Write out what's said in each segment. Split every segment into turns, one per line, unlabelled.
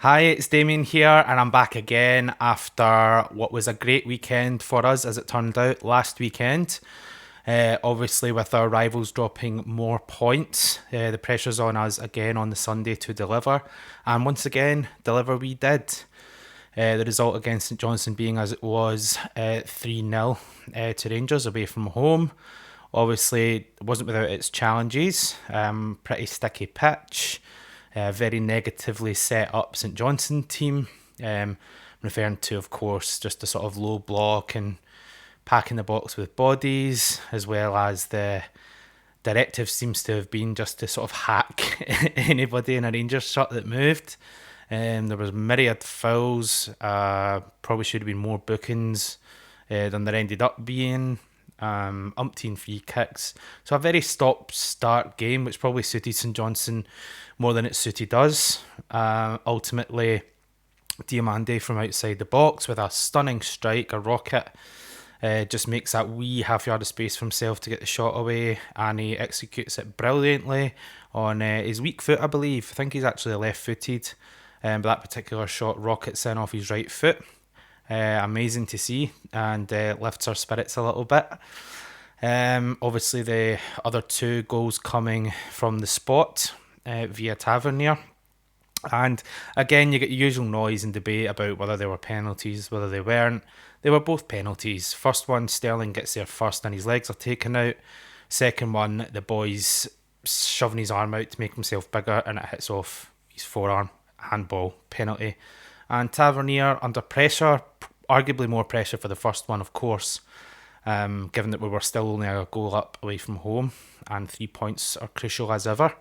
Hi, it's Damien here, and I'm back again after what was a great weekend for us, as it turned out, last weekend. Obviously, with our rivals dropping more points, the pressure's on us again on the Sunday to deliver, and once again, deliver we did. The result against St Johnstone being as it was 3-0 to Rangers away from home. Obviously, it wasn't without its challenges. Pretty sticky pitch, very negatively set up St Johnstone team. Referring to, of course, just the sort of low block and packing the box with bodies, as well as the directive seems to have been just to sort of hack anybody in a Rangers shirt that moved. There was myriad fouls. Probably should have been more bookings than there ended up being. Umpteen free kicks. So a very stop-start game, which probably suited St Johnstone more than it suited us. Ultimately, Diamande from outside the box with a stunning strike, a rocket. Just makes that wee half yard of space for himself to get the shot away, and he executes it brilliantly on his weak foot, I believe. I think he's actually left-footed, but that particular shot rockets in off his right foot. Amazing to see, and lifts our spirits a little bit. Obviously, the other two goals coming from the spot via Tavernier. And again, you get the usual noise and debate about whether they were penalties, whether they weren't. They were both penalties. First one, Sterling gets there first and his legs are taken out. Second one, the boy's shoving his arm out to make himself bigger and it hits off his forearm. Handball, penalty. And Tavernier, under pressure, arguably more pressure for the first one, of course, given that we were still only a goal up away from home and 3 points are crucial as ever.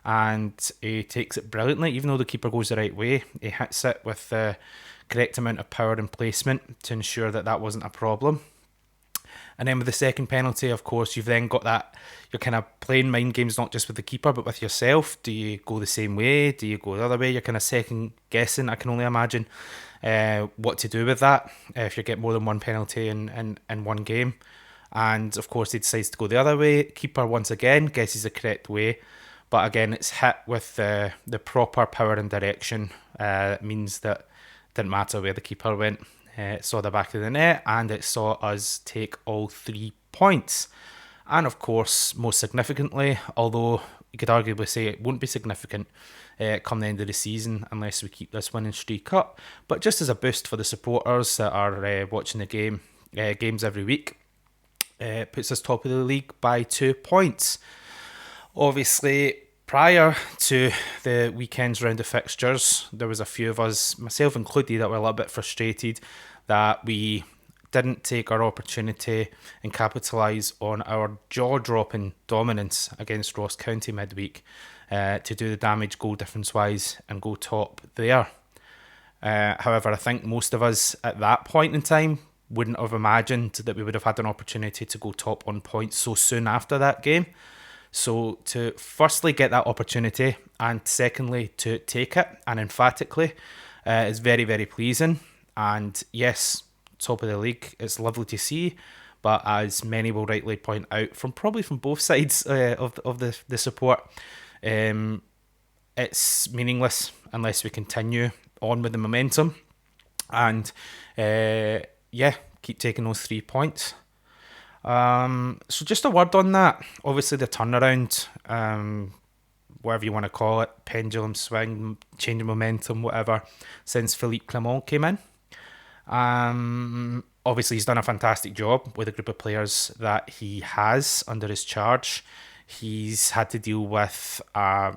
And he takes it brilliantly, even though the keeper goes the right way. He hits it with the correct amount of power and placement to ensure that that wasn't a problem. And then with the second penalty, of course, you've then got that, you're kind of playing mind games not just with the keeper but with yourself. Do you go the same way? Do you go the other way? You're kind of second guessing, I can only imagine, what to do with that if you get more than one penalty in one game. And of course, he decides to go the other way. Keeper, once again, guesses the correct way. But again, it's hit with the proper power and direction. It means that it didn't matter where the keeper went. It saw the back of the net and it saw us take all 3 points. And of course, most significantly, although you could arguably say it won't be significant come the end of the season unless we keep this winning streak up, but just as a boost for the supporters that are watching the games every week, it puts us top of the league by 2 points. Obviously, prior to the weekend's round of fixtures, there was a few of us, myself included, that were a little bit frustrated that we didn't take our opportunity and capitalise on our jaw-dropping dominance against Ross County midweek to do the damage goal difference-wise and go top there. However, I think most of us at that point in time wouldn't have imagined that we would have had an opportunity to go top on points so soon after that game. So to firstly get that opportunity and secondly to take it and emphatically is very, very pleasing. And yes, top of the league, it's lovely to see. But as many will rightly point out, from both sides of the support, it's meaningless unless we continue on with the momentum. And keep taking those 3 points. So just a word on that. Obviously the turnaround, whatever you want to call it, pendulum swing, change of momentum, whatever, since Philippe Clement came in. Obviously he's done a fantastic job with a group of players that he has under his charge. He's had to deal with a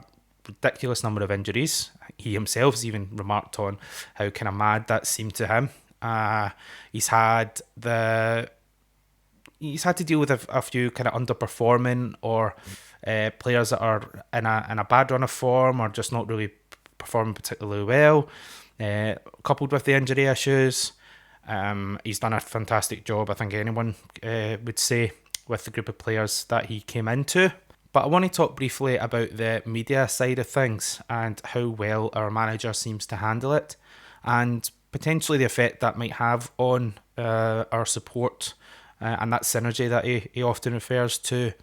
ridiculous number of injuries. He himself has even remarked on how kind of mad that seemed to him. He's had to deal with a few kind of underperforming or players that are in a bad run of form or just not really performing particularly well, coupled with the injury issues. He's done a fantastic job, I think anyone would say, with the group of players that he came into. But I want to talk briefly about the media side of things and how well our manager seems to handle it and potentially the effect that might have on our support and that synergy that he often refers to.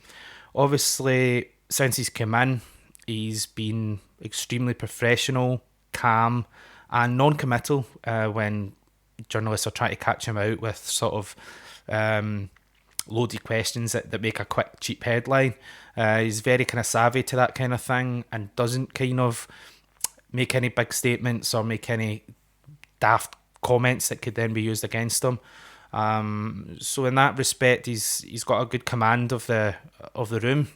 Obviously, since he's come in, he's been extremely professional, calm and non-committal when journalists are trying to catch him out with sort of loaded questions that make a quick, cheap headline. He's very kind of savvy to that kind of thing and doesn't kind of make any big statements or make any daft comments that could then be used against him. So in that respect, he's got a good command of the room,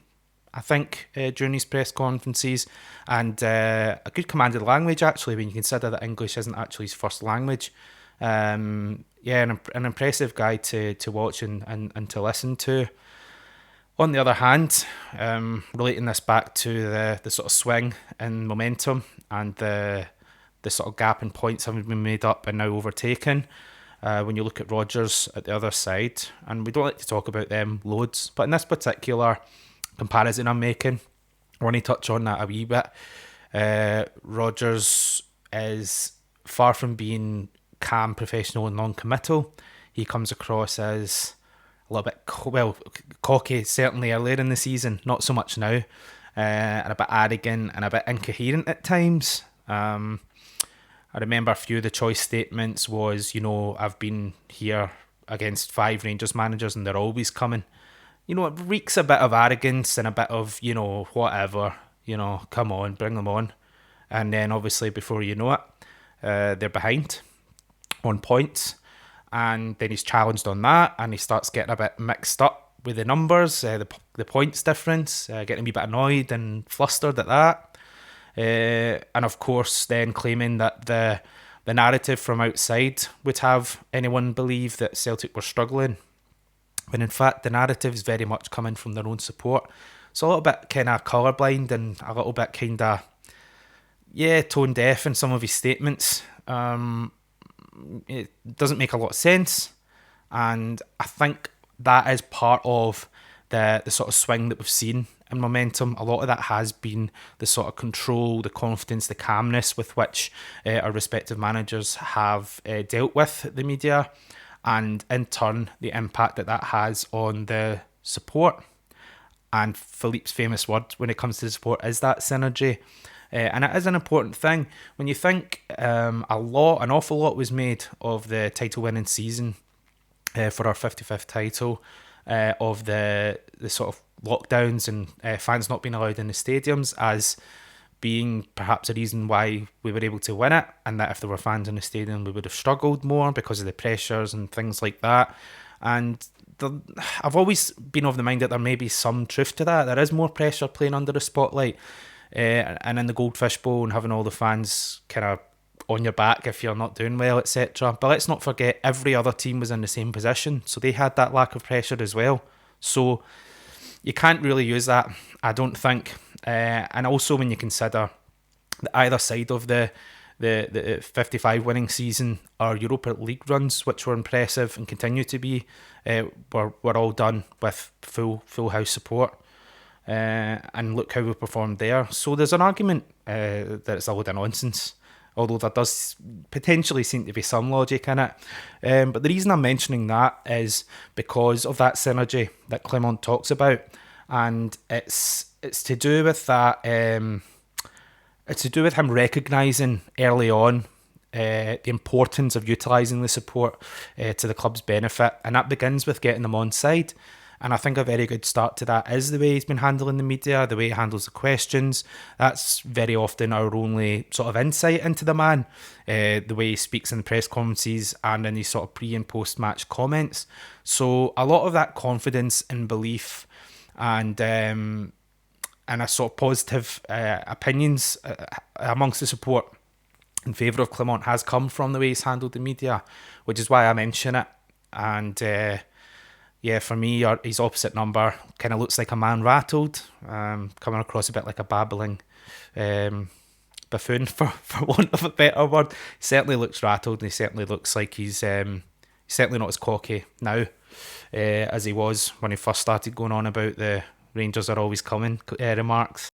I think, during his press conferences, and a good command of the language, actually, when you consider that English isn't actually his first language. An impressive guy to watch and to listen to. On the other hand, relating this back to the sort of swing in momentum and the sort of gap in points having been made up and now overtaken, when you look at Rodgers at the other side, and we don't like to talk about them loads, but in this particular comparison I'm making, I want to touch on that a wee bit. Rodgers is far from being calm, professional and non-committal. He comes across as a little bit, cocky, certainly earlier in the season, not so much now, and a bit arrogant and a bit incoherent at times. I remember a few of the choice statements was, I've been here against 5 Rangers managers and they're always coming. It reeks a bit of arrogance and a bit of, whatever, come on, bring them on. And then obviously before you know it, they're behind on points. And then he's challenged on that and he starts getting a bit mixed up with the numbers, the points difference, getting a wee bit annoyed and flustered at that. And of course then claiming that the narrative from outside would have anyone believe that Celtic were struggling, when in fact the narrative is very much coming from their own support. So a little bit kind of colourblind and a little bit kind of tone deaf in some of his statements. It doesn't make a lot of sense, and I think that is part of the sort of swing that we've seen in momentum. A lot of that has been the sort of control, the confidence, the calmness with which our respective managers have dealt with the media, and in turn the impact that has on the support. And Philippe's famous word when it comes to the support is that synergy. And it is an important thing. When you think an awful lot was made of the title-winning season for our 55th title, of the sort of lockdowns and fans not being allowed in the stadiums as being perhaps a reason why we were able to win it, and that if there were fans in the stadium we would have struggled more because of the pressures and things like that. And I've always been of the mind that there may be some truth to that. There is more pressure playing under the spotlight. And in the Goldfish Bowl and having all the fans kind of on your back if you're not doing well, etc. But let's not forget every other team was in the same position, so they had that lack of pressure as well. So you can't really use that, I don't think. And also when you consider that either side of the 55 winning season, our Europa League runs, which were impressive and continue to be, were all done with full house support. And look how we performed there. So there's an argument that it's a load of nonsense, although there does potentially seem to be some logic in it. But the reason I'm mentioning that is because of that synergy that Clement talks about, and it's to do with that. It's to do with him recognising early on the importance of utilising the support to the club's benefit, and that begins with getting them on side. And I think a very good start to that is the way he's been handling the media, the way he handles the questions. That's very often our only sort of insight into the man, the way he speaks in the press conferences and in these sort of pre and post match comments. So a lot of that confidence and belief and a sort of positive opinions amongst the support in favour of Clement has come from the way he's handled the media, which is why I mention it. And for me, his opposite number kind of looks like a man rattled, coming across a bit like a babbling buffoon, for want of a better word. He certainly looks rattled, and he certainly looks like he's certainly not as cocky now as he was when he first started going on about the Rangers are always coming remarks.